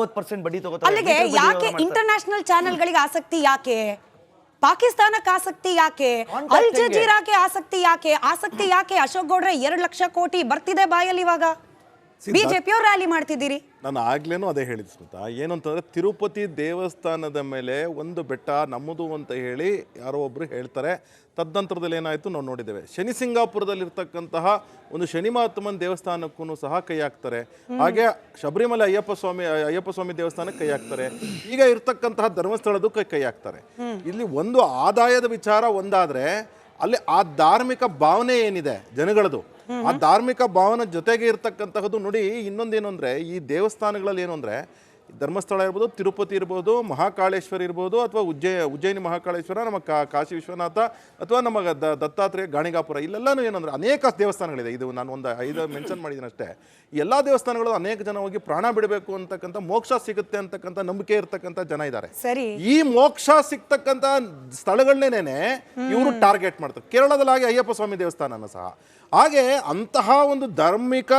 50% ಬಡ್ಡಿ ತಗೋತಾರೆ. ಅಲ್ಲಿಗೆ ಯಾಕೆ ಇಂಟರ್ನ್ಯಾಷನಲ್ ಚಾನೆಲ್ಗಳಿಗೆ ಆಸಕ್ತಿ ಯಾಕೆ? ಪಾಕಿಸ್ತಾನಕ್ಕೆ ಆಸಕ್ತಿ ಯಾಕೆ? ಅಲ್ ಜಜೀರಾಕ್ಕೆ ಆಸಕ್ತಿ ಯಾಕೆ? ಅಶೋಕ್ ಗೌಡ್ರೆ 2 ಲಕ್ಷ ಕೋಟಿ ಬರ್ತಿದೆ ಬಾಯಲ್ಲಿ ಇವಾಗ. ಬಿಜೆಪಿ ಅವ್ರು ರ್ಯಾಲಿ ಮಾಡ್ತಿದ್ದೀರಿ. ನಾನು ಆಗ್ಲೇನೂ ಅದೇ ಹೇಳಿದ್ ಸ್ಮಿತಾ, ಏನು ಅಂತಂದ್ರೆ ತಿರುಪತಿ ದೇವಸ್ಥಾನದ ಮೇಲೆ ಒಂದು ಬೆಟ್ಟ ನಮ್ಮದು ಅಂತ ಹೇಳಿ ಯಾರೋ ಒಬ್ರು ಹೇಳ್ತಾರೆ. ತದನಂತರದಲ್ಲಿ ಏನಾಯ್ತು ನಾವು ನೋಡಿದ್ದೇವೆ. ಶನಿ ಸಿಂಗಾಪುರದಲ್ಲಿರ್ತಕ್ಕಂತಹ ಒಂದು ಶನಿ ಮಹಾತ್ಮನ ದೇವಸ್ಥಾನಕ್ಕೂ ಸಹ ಕೈ ಹಾಕ್ತಾರೆ. ಹಾಗೆ ಶಬರಿಮಲೆ ಅಯ್ಯಪ್ಪ ಸ್ವಾಮಿ ದೇವಸ್ಥಾನಕ್ಕೆ ಕೈ ಹಾಕ್ತಾರೆ. ಈಗ ಇರ್ತಕ್ಕಂತಹ ಧರ್ಮಸ್ಥಳದ ಕೈ ಹಾಕ್ತಾರೆ. ಇಲ್ಲಿ ಒಂದು ಆದಾಯದ ವಿಚಾರ ಒಂದಾದ್ರೆ ಅಲ್ಲಿ ಆ ಧಾರ್ಮಿಕ ಭಾವನೆ ಏನಿದೆ ಜನಗಳದು, ಆ ಧಾರ್ಮಿಕ ಭಾವನೆ ಜೊತೆಗೆ ಇರ್ತಕ್ಕಂತಹದ್ದು ನೋಡಿ. ಇನ್ನೊಂದೇನು ಅಂದ್ರೆ ಈ ದೇವಸ್ಥಾನಗಳಲ್ಲಿ ಏನು ಅಂದ್ರೆ ಧರ್ಮಸ್ಥಳ ಇರ್ಬೋದು, ತಿರುಪತಿ ಇರ್ಬೋದು, ಮಹಾಕಾಳೇಶ್ವರ ಇರ್ಬೋದು, ಅಥವಾ ಉಜ್ಜಯಿನಿ ಮಹಾಕಾಳೇಶ್ವರ, ನಮ್ಮ ಕಾಶಿ ವಿಶ್ವನಾಥ, ಅಥವಾ ನಮ್ಮ ದತ್ತಾತ್ರೇಯ ಗಾಣಿಗಾಪುರ, ಇಲ್ಲೆಲ್ಲನೂ ಏನಂದ್ರೆ ಅನೇಕ ದೇವಸ್ಥಾನಗಳಿದೆ. ಇದು ನಾನು ಒಂದು 5 ಮೆನ್ಷನ್ ಮಾಡಿದ್ದೀನಿ ಅಷ್ಟೇ. ಎಲ್ಲ ದೇವಸ್ಥಾನಗಳು ಅನೇಕ ಜನ ಹೋಗಿ ಪ್ರಾಣ ಬಿಡಬೇಕು ಅಂತಕ್ಕಂಥ, ಮೋಕ್ಷ ಸಿಗುತ್ತೆ ಅಂತಕ್ಕಂಥ ನಂಬಿಕೆ ಇರ್ತಕ್ಕಂಥ ಜನ ಇದ್ದಾರೆ. ಈ ಮೋಕ್ಷ ಸಿಗ್ತಕ್ಕಂಥ ಸ್ಥಳಗಳನ್ನೇನೆ ಇವರು ಟಾರ್ಗೆಟ್ ಮಾಡ್ತಾರೆ. ಕೇರಳದಲ್ಲಿ ಹಾಗೆ ಅಯ್ಯಪ್ಪ ಸ್ವಾಮಿ ದೇವಸ್ಥಾನನ ಸಹ ಹಾಗೆ ಅಂತಹ ಒಂದು ಧಾರ್ಮಿಕ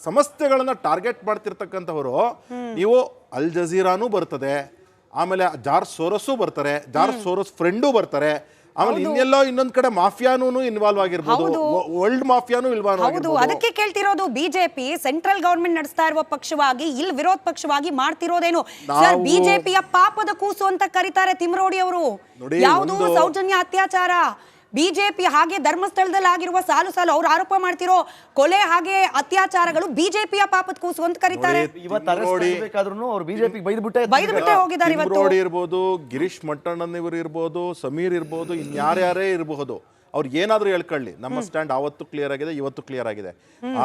ಸಂಸ್ಥೆಗಳನ್ನ ಟಾರ್ಗೆಟ್ ಮಾಡ್ತಿರ್ತಕ್ಕಂಥವರು. ನೀವು ಅಲ್ ಜಜೀರಾನು ಬರ್ತದೆ, ಆಮೇಲೆ ಜಾರ್ಜ್ ಸೋರಸ್ಸು ಬರ್ತಾರೆ, ಜಾರ್ಜ್ ಸೋರಸ್ ಫ್ರೆಂಡು ಬರ್ತಾರೆ, ಆಮೇಲೆ ಇನ್ನೆಲ್ಲೋ ಇನ್ನೊಂದ್ ಕಡೆ ಮಾಫಿಯಾನು ಇನ್ವಾಲ್ವ್ ಆಗಿರ್ಬೋದು, ವರ್ಲ್ಡ್ ಮಾಫಿಯಾನು ಇನ್ವಾಲ್ವ್ ಆಗಿರ್ಬೋದು. ಅದಕ್ಕೆ ಕೇಳ್ತಿರೋದು, ಬಿಜೆಪಿ ಸೆಂಟ್ರಲ್ ಗವರ್ಮೆಂಟ್ ನಡೆಸ್ತಾ ಇರುವ ಪಕ್ಷವಾಗಿ ಇಲ್ಲಿ ವಿರೋಧ ಪಕ್ಷವಾಗಿ ಮಾಡ್ತಿರೋದೇನು ಸರ್? ಬಿಜೆಪಿಯ ಪಾಪದ ಕೂಸು ಅಂತ ಕರೀತಾರೆ ತಿಮ್ರೋಡಿ ಅವರು. ಯಾವುದು ಸೌಜನ್ಯ ಅತ್ಯಾಚಾರ, ಬಿಜೆಪಿ ಹಾಗೆ ಧರ್ಮಸ್ಥಳದಲ್ಲಿ ಆಗಿರುವ ಸಾಲು ಅವ್ರು ಆರೋಪ ಮಾಡ್ತಿರೋ ಕೊಲೆ ಹಾಗೆ ಅತ್ಯಾಚಾರಗಳು ಬಿಜೆಪಿಯ ಪಾಪದ ಕೂಸು ಅಂತ ಕರೀತಾರೆ. ಬೈದ್ಬಿಟ್ಟೆ ಹೋಗಿದ್ದಾರೆ. ತಿಮ್ರೋಡಿ ಇರ್ಬೋದು, ಗಿರೀಶ್ ಮಟ್ಟಣ್ಣನವರು ಇರ್ಬೋದು, ಸಮೀರ್ ಇರ್ಬೋದು, ಇನ್ಯಾರ್ಯಾರೇ ಇರಬಹುದು, ಅವ್ರಿಗೆ ಏನಾದ್ರೂ ಹೇಳ್ಕೊಳ್ಳಿ, ನಮ್ಮ ಸ್ಟ್ಯಾಂಡ್ ಅವತ್ತು ಕ್ಲಿಯರ್ ಆಗಿದೆ, ಇವತ್ತು ಕ್ಲಿಯರ್ ಆಗಿದೆ.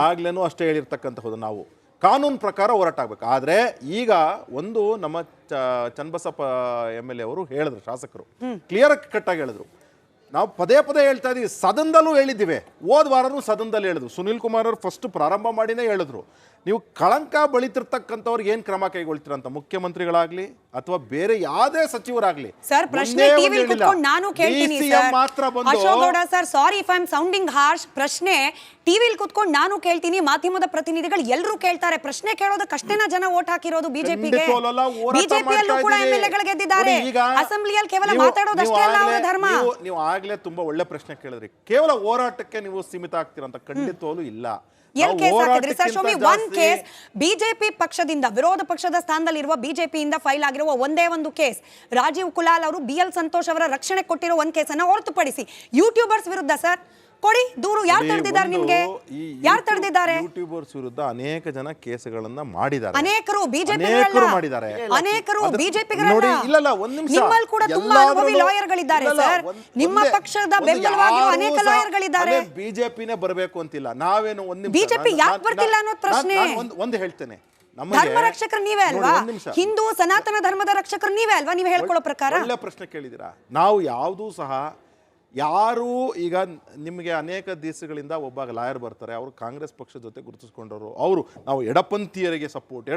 ಆಗ್ಲೇನು ಅಷ್ಟೇ ಹೇಳಿರ್ತಕ್ಕಂಥದ್ದು. ನಾವು ಕಾನೂನು ಪ್ರಕಾರ ಹೋರಾಟ ಆಗ್ಬೇಕು. ಆದ್ರೆ ಈಗ ಒಂದು ನಮ್ಮ ಚನ್ನಬಸಪ್ಪ MLA ಅವರು ಹೇಳಿದ್ರು, ಶಾಸಕರು ಕ್ಲಿಯರ್ ಕಟ್ಟಾಗಿ ಹೇಳಿದ್ರು. ನಾವು ಪದೇ ಹೇಳ್ತಾ ಇದೀವಿ, ಸದನದಲ್ಲೂ ಹೇಳಿದ್ದೀವಿ, ಹೋದ ವಾರನೂ ಸದನದಲ್ಲಿ ಹೇಳಿದ್ರು. ಸುನಿಲ್ ಕುಮಾರ್ ಅವರು ಫಸ್ಟ್ ಪ್ರಾರಂಭ ಮಾಡಿನೇ ಹೇಳಿದ್ರು, ನೀವು ಕಳಂಕ ಬಳಿತಿರ್ತಕ್ಕಂಥವ್ರಿಗೆ ಏನ್ ಕ್ರಮ ಕೈಗೊಳ್ತೀರ ಅಂತ, ಮುಖ್ಯಮಂತ್ರಿಗಳಾಗ್ಲಿ ಅಥವಾ ಬೇರೆ ಯಾವುದೇ ಸಚಿವರಾಗ್ಲಿ. ಸರ್ ಪ್ರಶ್ನೆ ಟಿವಿಲಿ ಕೂತ್ಕೊಂಡು ನಾನು ಕೇಳ್ತೀನಿ Ashok Gowda sir, sorry if I am sounding harsh. ಪ್ರಶ್ನೆ ಟಿವಿಲಿ ಕೂತ್ಕೊಂಡು ನಾನು ಕೇಳ್ತೀನಿ, ಮಾಧ್ಯಮದ ಪ್ರತಿನಿಧಿಗಳು ಎಲ್ಲರೂ ಕೇಳ್ತಾರೆ. ಪ್ರಶ್ನೆ ಕೇಳೋದಕ್ಕಷ್ಟೇನ ಜನ ವೋಟ್ ಹಾಕಿರೋದು ಬಿಜೆಪಿಗೆ? ಬಿಜೆಪಿಯಲ್ಲೂ ಕೂಡ MLA ಗೆದ್ದಿದ್ದಾರೆ. ಅಸೆಂಬ್ಲಿಯಲ್ಲಿ ಕೇವಲ ಮಾತಾಡೋದಷ್ಟೇ ಅಲ್ಲ ಅವರ ಧರ್ಮ. ನೀವು ಆಗ್ಲೇ ತುಂಬಾ ಒಳ್ಳೆ ಪ್ರಶ್ನೆ ಕೇಳಿದ್ರಿ. ಕೇವಲ ಹೋರಾಟಕ್ಕೆ ನೀವು ಸೀಮಿತ ಆಗ್ತೀರಂತ ಖಂಡಿತವಾಗ್ಲೂ ಇಲ್ಲ. ಬಿಜೆಪಿ ಪಕ್ಷದಿಂದ, ವಿರೋಧ ಪಕ್ಷದ ಸ್ಥಾನದಲ್ಲಿರುವ ಬಿಜೆಪಿಯಿಂದ ಫೈಲ್ ಆಗಿರುವ ಒಂದೇ ಒಂದು ಕೇಸ್, ರಾಜೀವ್ ಕುಲಾಲ್ ಅವರು BL ಸಂತೋಷ್ ಅವರ ರಕ್ಷಣೆ ಕೊಟ್ಟಿರೋ ಒಂದು ಕೇಸನ್ನು ಹೊರತುಪಡಿಸಿ ಯೂಟ್ಯೂಬರ್ಸ್ ವಿರುದ್ಧ ಸರ್ ಕೊಡಿ ದೂರು. ಯಾರು ತಡೆದಿದ್ದಾರೆ ನಿಮ್ಗೆ? ಯಾರು ತಡೆದಿದ್ದಾರೆ? ಯೂಟ್ಯೂಬರ್ಸ್ ವಿರುದ್ಧ ಅನೇಕ ಜನ ಕೇಸುಗಳನ್ನ ಮಾಡಿದ್ದಾರೆ. ಅನೇಕರು ಬಿಜೆಪಿ ಮಾಡಿದ್ದಾರೆ. ಅನೇಕರು ಬಿಜೆಪಿಗರಲ್ಲ. ನಿಮ್ಮಲ್ಲಿ ಕೂಡ ತುಂಬಾ ಅನುಭವಿ ಲಾಯರ್ಗಳಿದ್ದಾರೆ ಸರ್. ನಿಮ್ಮ ಪಕ್ಷದ ಬೆಂಬಲವಾಗಿರುವ ಅನೇಕ ಲಾಯರ್ಗಳಿದ್ದಾರೆ. ಬಿಜೆಪಿನೇ ಬರಬೇಕು ಅಂತಿಲ್ಲ. ನಾವೇನು ಬಿಜೆಪಿ ಯಾಕೆ ಬರ್ತಿಲ್ಲ ಅನ್ನೋದು ಪ್ರಶ್ನೆ. ಒಂದು ಹೇಳ್ತೇನೆ, ಧರ್ಮ ರಕ್ಷಕರು ನೀವೇ ಅಲ್ವಾ? ಹಿಂದೂ ಸನಾತನ ಧರ್ಮದ ರಕ್ಷಕರು ನೀವೇ ಅಲ್ವಾ? ನೀವು ಹೇಳ್ಕೊಳ್ಳೋ ಪ್ರಕಾರ. ಒಳ್ಳೆ ಪ್ರಶ್ನೆ ಕೇಳಿದಿರಾ. ನಾವು ಯಾವುದೂ ಸಹ ಯಾರು ಈಗ ನಿಮಗೆ ಅನೇಕ ದಿವಸಗಳಿಂದ ಒಬ್ಬ ಲಾಯರ್ ಬರ್ತಾರೆ, ಅವರು ಕಾಂಗ್ರೆಸ್ ಪಕ್ಷದ ಜೊತೆ ಗುರುತಿಸ್ಕೊಂಡವರು, ಅವರು ನಾವು ಎಡಪಂಥೀಯರಿಗೆ ಸಪೋರ್ಟ್,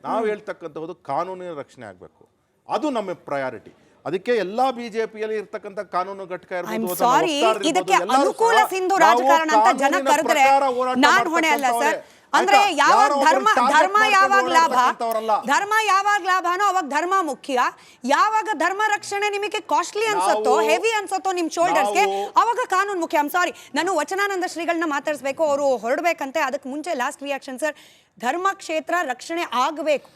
ನಾವು ಹೇಳ್ತಕ್ಕಂಥದ್ದು ಕಾನೂನಿನ ರಕ್ಷಣೆ ಆಗಬೇಕು, ಅದು ನಮ್ಮ ಪ್ರಯಾರಿಟಿ. ಅದಕ್ಕೆ ಎಲ್ಲಾ ಬಿಜೆಪಿಯಲ್ಲಿ ಇರ್ತಕ್ಕಂಥ ಕಾನೂನು ಘಟಕ ಇರ್ಬೋದು, ಇದಕ್ಕೆ ಅನುಕೂಲ ಸಿಂಧು ರಾಜಕಾರಣ ಅಂತ ಜನ ಕರೆದ್ರೆ ನಾನು ಹೊಣೆ ಅಲ್ಲ ಸರ್. ಅಂದ್ರೆ ಯಾವಾಗ ಧರ್ಮ ಯಾವಾಗ ಲಾಭನೋ ಅವಾಗ ಧರ್ಮ ಮುಖ್ಯ. ಯಾವಾಗ ಧರ್ಮ ರಕ್ಷಣೆ ನಿಮಗೆ ಕಾಸ್ಟ್ಲಿ ಅನ್ಸತ್ತೋ, ಹೆವಿ ಅನ್ಸತ್ತೋ ನಿಮ್ ಶೋಲ್ಡರ್ಸ್ಗೆ, ಅವಾಗ ಕಾನೂನು ಮುಖ್ಯ. ಐಮ್ ಸಾರಿ, ನಾನು ವಚನಾನಂದ ಶ್ರೀಗಳನ್ನ ಮಾತಾಡಿಸ್ಬೇಕು, ಅವರು ಹೊರಡ್ಬೇಕಂತೆ. ಅದಕ್ಕೆ ಮುಂಚೆ ಲಾಸ್ಟ್ ರಿಯಾಕ್ಷನ್ ಸರ್. ಧರ್ಮ ಕ್ಷೇತ್ರ ರಕ್ಷಣೆ ಆಗಬೇಕು,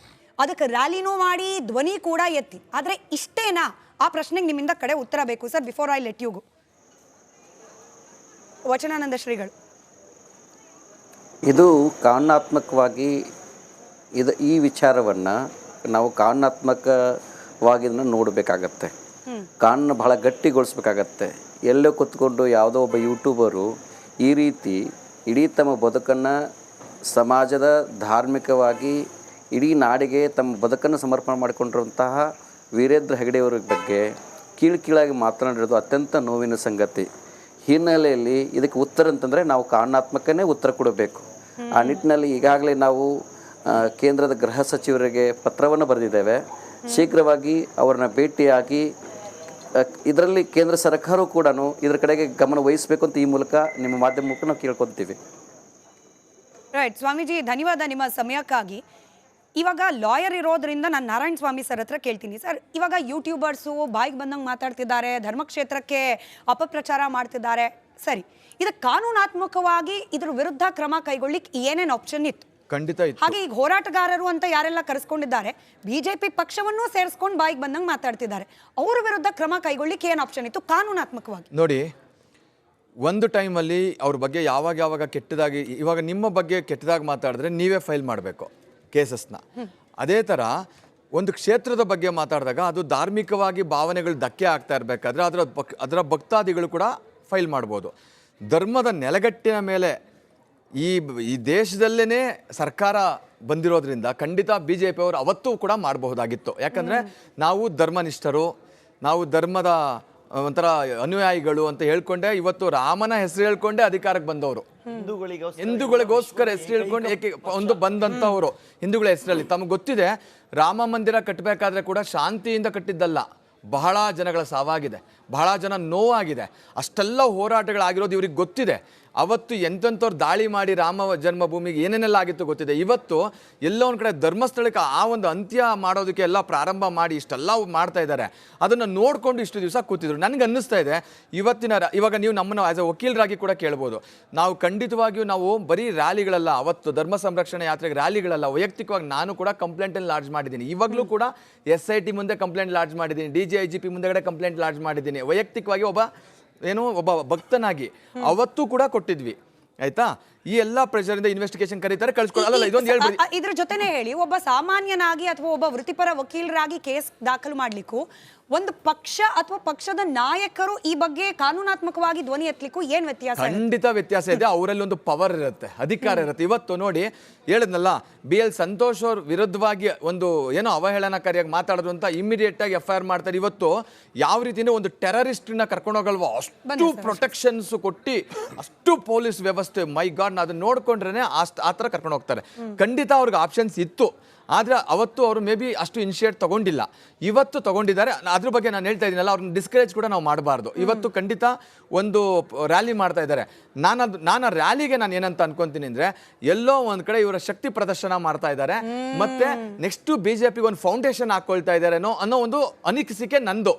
ಅದಕ್ಕೆ ರ್ಯಾಲಿನೂ ಮಾಡಿ ಧ್ವನಿ ಕೂಡ ಎತ್ತಿ. ಆದ್ರೆ ಇಷ್ಟೇನಾ? ಆ ಪ್ರಶ್ನೆಗೆ ನಿಮ್ಮಿಂದ ಕಡೆ ಉತ್ತರ ಬೇಕು sir, before I let you go. Vachanananda ಶ್ರೀಗಳು, ಇದು ಕಾರಣಾತ್ಮಕವಾಗಿ ಈ ವಿಚಾರವನ್ನು ನಾವು ಕಾರಣಾತ್ಮಕವಾಗಿ ಇದನ್ನು ನೋಡಬೇಕಾಗತ್ತೆ. ಕಾನೂನು ಬಹಳ ಗಟ್ಟಿಗೊಳಿಸ್ಬೇಕಾಗತ್ತೆ. ಎಲ್ಲೋ ಕೂತ್ಕೊಂಡು ಯಾವುದೋ ಒಬ್ಬ ಯೂಟ್ಯೂಬರು ಈ ರೀತಿ ಇಡೀ ತಮ್ಮ ಬದುಕನ್ನು ಸಮಾಜದ ಧಾರ್ಮಿಕವಾಗಿ ಇಡೀ ನಾಡಿಗೆ ತಮ್ಮ ಬದುಕನ್ನು ಸಮರ್ಪಣೆ ಮಾಡಿಕೊಂಡಿರುವಂತಹ ವೀರೇಂದ್ರ ಹೆಗಡೆಯವರ ಬಗ್ಗೆ ಕೀಳಾಗಿ ಮಾತನಾಡಿರೋದು ಅತ್ಯಂತ ನೋವಿನ ಸಂಗತಿ. ಹಿನ್ನೆಲೆಯಲ್ಲಿ ಇದಕ್ಕೆ ಉತ್ತರ ಅಂತಂದರೆ ನಾವು ಕಾರಣಾತ್ಮಕನೇ ಉತ್ತರ ಕೊಡಬೇಕು. ಆ ನಿಟ್ಟಿನಲ್ಲಿ ಈಗಾಗಲೇ ನಾವು ಕೇಂದ್ರದ ಗೃಹ ಸಚಿವರಿಗೆ ಪತ್ರವನ್ನು ಬರೆದಿದ್ದೇವೆ. ಶೀಘ್ರವಾಗಿ ಅವರನ್ನ ಭೇಟಿಯಾಗಿ ಇದರಲ್ಲಿ ಕೇಂದ್ರ ಸರ್ಕಾರವು ಕೂಡ ಇದರ ಕಡೆಗೆ ಗಮನ ವಹಿಸಬೇಕು ಅಂತ ಈ ಮೂಲಕ ನಿಮ್ಮ ಮಾಧ್ಯಮ ಮೂಲಕ ನಾವು ಕೇಳ್ಕೊತೀವಿ. ರೈಟ್ ಸ್ವಾಮೀಜಿ, ಧನ್ಯವಾದ ನಿಮ್ಮ ಸಮಯಕ್ಕಾಗಿ. ಇವಾಗ ಲಾಯರ್ ಇರೋದ್ರಿಂದ ನಾನು ನಾರಾಯಣ ಸ್ವಾಮಿ ಸರ್ ಹತ್ರ ಕೇಳ್ತೀನಿ. ಸರ್, ಇವಾಗ ಯೂಟ್ಯೂಬರ್ಸು ಬಾಯಿಗೆ ಬಂದಂಗೆ ಮಾತಾಡ್ತಿದ್ದಾರೆ, ಧರ್ಮಕ್ಷೇತ್ರಕ್ಕೆ ಅಪಪ್ರಚಾರ ಮಾಡ್ತಿದ್ದಾರೆ, ಸರಿ, ಇದಕ್ಕೆ ಕಾನೂನಾತ್ಮಕವಾಗಿ ಇದ್ರ ವಿರುದ್ಧ ಕ್ರಮ ಕೈಗೊಳ್ಳಿಕ್ಕೆ ಏನೇನು ಆಪ್ಷನ್ ಇತ್ತು? ಖಂಡಿತ ಇತ್ತು. ಹಾಗೆ ಈಗ ಹೋರಾಟಗಾರರು ಅಂತ ಯಾರೆಲ್ಲ ಕರೆಸ್ಕೊಂಡಿದ್ದಾರೆ, ಬಿಜೆಪಿ ಪಕ್ಷವನ್ನೂ ಸೇರಿಸ್ಕೊಂಡು ಬಾಯಿಗೆ ಬಂದಂಗೆ ಮಾತಾಡ್ತಿದ್ದಾರೆ, ಅವರ ವಿರುದ್ಧ ಕ್ರಮ ಕೈಗೊಳ್ಳಿಕ್ಕೆ ಏನು ಆಪ್ಷನ್ ಇತ್ತು ಕಾನೂನಾತ್ಮಕವಾಗಿ? ನೋಡಿ, ಒಂದು ಟೈಮಲ್ಲಿ ಅವ್ರ ಬಗ್ಗೆ ಯಾವಾಗ ಕೆಟ್ಟದಾಗಿ, ಇವಾಗ ನಿಮ್ಮ ಬಗ್ಗೆ ಕೆಟ್ಟದಾಗಿ ಮಾತಾಡಿದ್ರೆ ನೀವೇ ಫೈಲ್ ಮಾಡಬೇಕು ಕೇಸಸ್ನ. ಅದೇ ಥರ ಒಂದು ಕ್ಷೇತ್ರದ ಬಗ್ಗೆ ಮಾತಾಡಿದಾಗ ಅದು ಧಾರ್ಮಿಕವಾಗಿ ಭಾವನೆಗಳು ಧಕ್ಕೆ ಆಗ್ತಾ ಇರಬೇಕಾದ್ರೆ ಅದರ ಭಕ್ತಾದಿಗಳು ಕೂಡ ಫೈಲ್ ಮಾಡ್ಬೋದು. ಧರ್ಮದ ನೆಲೆಗಟ್ಟಿನ ಮೇಲೆ ಈ ದೇಶದಲ್ಲೇ ಸರ್ಕಾರ ಬಂದಿರೋದ್ರಿಂದ ಖಂಡಿತ BJP ಅವರು ಅವತ್ತೂ ಕೂಡ ಮಾಡಬಹುದಾಗಿತ್ತು. ಯಾಕಂದರೆ ನಾವು ಧರ್ಮನಿಷ್ಠರು, ನಾವು ಧರ್ಮದ ಒಂಥರ ಅನುಯಾಯಿಗಳು ಅಂತ ಹೇಳ್ಕೊಂಡೆ ಇವತ್ತು ರಾಮನ ಹೆಸರು ಹೇಳ್ಕೊಂಡೆ ಅಧಿಕಾರಕ್ಕೆ ಬಂದವರು, ಹಿಂದೂಗಳಿಗೋಸ್ಕರ ಹೆಸರು ಹೇಳ್ಕೊಂಡು ಒಂದು ಬಂದಂಥವ್ರು ಹಿಂದೂಗಳ ಹೆಸರಲ್ಲಿ. ತಮಗೆ ಗೊತ್ತಿದೆ, ರಾಮ ಮಂದಿರ ಕಟ್ಟಬೇಕಾದ್ರೆ ಕೂಡ ಶಾಂತಿಯಿಂದ ಕಟ್ಟಿದ್ದಲ್ಲ, ಬಹಳ ಜನಗಳ ಸಾವಾಗಿದೆ, ಬಹಳ ಜನ ನೋವಾಗಿದೆ, ಅಷ್ಟೆಲ್ಲ ಹೋರಾಟಗಳಾಗಿರೋದು ಇವ್ರಿಗೆ ಗೊತ್ತಿದೆ. ಅವತ್ತು ಎಂತೆಂಥವ್ರು ದಾಳಿ ಮಾಡಿ ರಾಮ ಜನ್ಮಭೂಮಿಗೆ ಏನೇನೆಲ್ಲ ಆಗಿತ್ತು ಗೊತ್ತಿದೆ. ಇವತ್ತು ಎಲ್ಲೋ ಒಂದು ಕಡೆ ಧರ್ಮಸ್ಥಳಕ್ಕೆ ಆ ಒಂದು ಅಂತ್ಯ ಮಾಡೋದಕ್ಕೆ ಎಲ್ಲ ಪ್ರಾರಂಭ ಮಾಡಿ ಇಷ್ಟೆಲ್ಲ ಮಾಡ್ತಾ ಇದ್ದಾರೆ. ಅದನ್ನು ನೋಡಿಕೊಂಡು ಇಷ್ಟು ದಿವಸ ಕೂತಿದ್ರು. ನನಗೆ ಅನ್ನಿಸ್ತಾ ಇದೆ ಇವಾಗ ನೀವು ನಮ್ಮನ್ನು ಆ್ಯಸ್ ಎ ವಕೀಲರಾಗಿ ಕೂಡ ಕೇಳ್ಬೋದು. ನಾವು ಖಂಡಿತವಾಗಿಯೂ ನಾವು ಬರೀ ರ್ಯಾಲಿಗಳಲ್ಲ, ಅವತ್ತು ಧರ್ಮ ಸಂರಕ್ಷಣೆ ಯಾತ್ರೆಗೆ ರ್ಯಾಲಿಗಳಲ್ಲ, ವೈಯಕ್ತಿಕವಾಗಿ ನಾನು ಕೂಡ ಕಂಪ್ಲೇಂಟನ್ನು ಲಾಡ್ಜ್ ಮಾಡಿದ್ದೀನಿ. ಇವಾಗಲೂ ಕೂಡ SIT ಮುಂದೆ ಕಂಪ್ಲೇಂಟ್ ಲಾಡ್ಜ್ ಮಾಡಿದ್ದೀನಿ, DGIGP ಮುಂದೆಗಡೆ ಕಂಪ್ಲೇಂಟ್ ಲಾಡ್ಜ್ ಮಾಡಿದ್ದೀನಿ. ವೈಯಕ್ತಿಕವಾಗಿ ಒಬ್ಬ ಭಕ್ತನಾಗಿ ಅವತ್ತು ಕೂಡ ಕೊಟ್ಟಿದ್ವಿ. ಆಯ್ತಾ? ಈ ಎಲ್ಲ ಪ್ರೆಷರಿಂದ ಇನ್ವೆಸ್ಟಿಗೇಷನ್ ಕರೀತಾರೆ, ಕಳ್ಸ್ಕೊಳ್ಳಲ್ಲ. ಇದೊಂದು ಹೇಳ್ಬಿಡಿ. ಇದ್ರ ಜೊತೆನೇ ಹೇಳಿ, ಒಬ್ಬ ಸಾಮಾನ್ಯನಾಗಿ ಅಥವಾ ಒಬ್ಬ ವೃತ್ತಿಪರ ವಕೀಲರಾಗಿ ಕೇಸ್ ದಾಖಲು ಮಾಡ್ಲಿಕ್ಕೂ ಒಂದು ಪಕ್ಷ ಅಥವಾ ಪಕ್ಷದ ನಾಯಕರು ಈ ಬಗ್ಗೆ ಕಾನೂನಾತ್ಮಕವಾಗಿ ಧ್ವನಿ ಎತ್ತಲಿಕ್ಕೂ ಏನ್ ವ್ಯತ್ಯಾಸ? ಖಂಡಿತ ವ್ಯತ್ಯಾಸ ಇದೆ. ಅವರಲ್ಲಿ ಒಂದು ಪವರ್ ಇರುತ್ತೆ, ಅಧಿಕಾರ ಇರುತ್ತೆ. ಇವತ್ತು ನೋಡಿ, ಹೇಳಿದ್ನಲ್ಲ, BL ಸಂತೋಷ್ ಅವ್ರ ವಿರುದ್ಧವಾಗಿ ಒಂದು ಏನೋ ಅವಹೇಳನಕಾರಿಯಾಗಿ ಮಾತಾಡಿದ್ರು ಅಂತ ಇಮಿಡಿಯೇಟ್ ಆಗಿ FIR ಮಾಡ್ತಾರೆ. ಇವತ್ತು ಯಾವ ರೀತಿಯಿಂದ ಒಂದು ಟೆರರಿಸ್ಟ್ನ ಕರ್ಕೊಂಡು ಹೋಗಲ್ವಾ, ಅಷ್ಟು ಪ್ರೊಟೆಕ್ಷನ್ಸ್ ಕೊಟ್ಟು, ಅಷ್ಟು ಪೊಲೀಸ್ ವ್ಯವಸ್ಥೆ, ಮೈ ಗಾಡ್, ಅದನ್ನ ನೋಡ್ಕೊಂಡ್ರೆ ಆ ಥರ ಕರ್ಕೊಂಡು ಹೋಗ್ತಾರೆ. ಖಂಡಿತ ಅವ್ರಿಗೆ ಆಪ್ಷನ್ಸ್ ಇತ್ತು, ಆದರೆ ಅವತ್ತು ಅವರು ಮೇ ಬಿ ಅಷ್ಟು ಇನಿಷಿಯೇಟ್ ತಗೊಂಡಿಲ್ಲ. ಇವತ್ತು ತಗೊಂಡಿದ್ದಾರೆ. ಅದ್ರ ಬಗ್ಗೆ ನಾನು ಹೇಳ್ತಾ ಇದ್ದೀನಲ್ಲ, ಅವ್ರನ್ನ ಡಿಸ್ಕರೇಜ್ ಕೂಡ ನಾವು ಮಾಡಬಾರ್ದು. ಇವತ್ತು ಖಂಡಿತ ಒಂದು ರ್ಯಾಲಿ ಮಾಡ್ತಾ ಇದ್ದಾರೆ. ನಾನು ಆ ರ್ಯಾಲಿಗೆ ನಾನು ಏನಂತ ಅನ್ಕೊಂತೀನಿ ಅಂದರೆ, ಎಲ್ಲೋ ಒಂದು ಕಡೆ ಇವರ ಶಕ್ತಿ ಪ್ರದರ್ಶನ ಮಾಡ್ತಾ ಇದ್ದಾರೆ, ಮತ್ತೆ ನೆಕ್ಸ್ಟ್ BJPಗೆ ಒಂದು ಫೌಂಡೇಶನ್ ಹಾಕೊಳ್ತಾ ಇದ್ದಾರೆ ಅನ್ನೋ ಒಂದು ಅನಿಸಿಕೆ ನಂದು.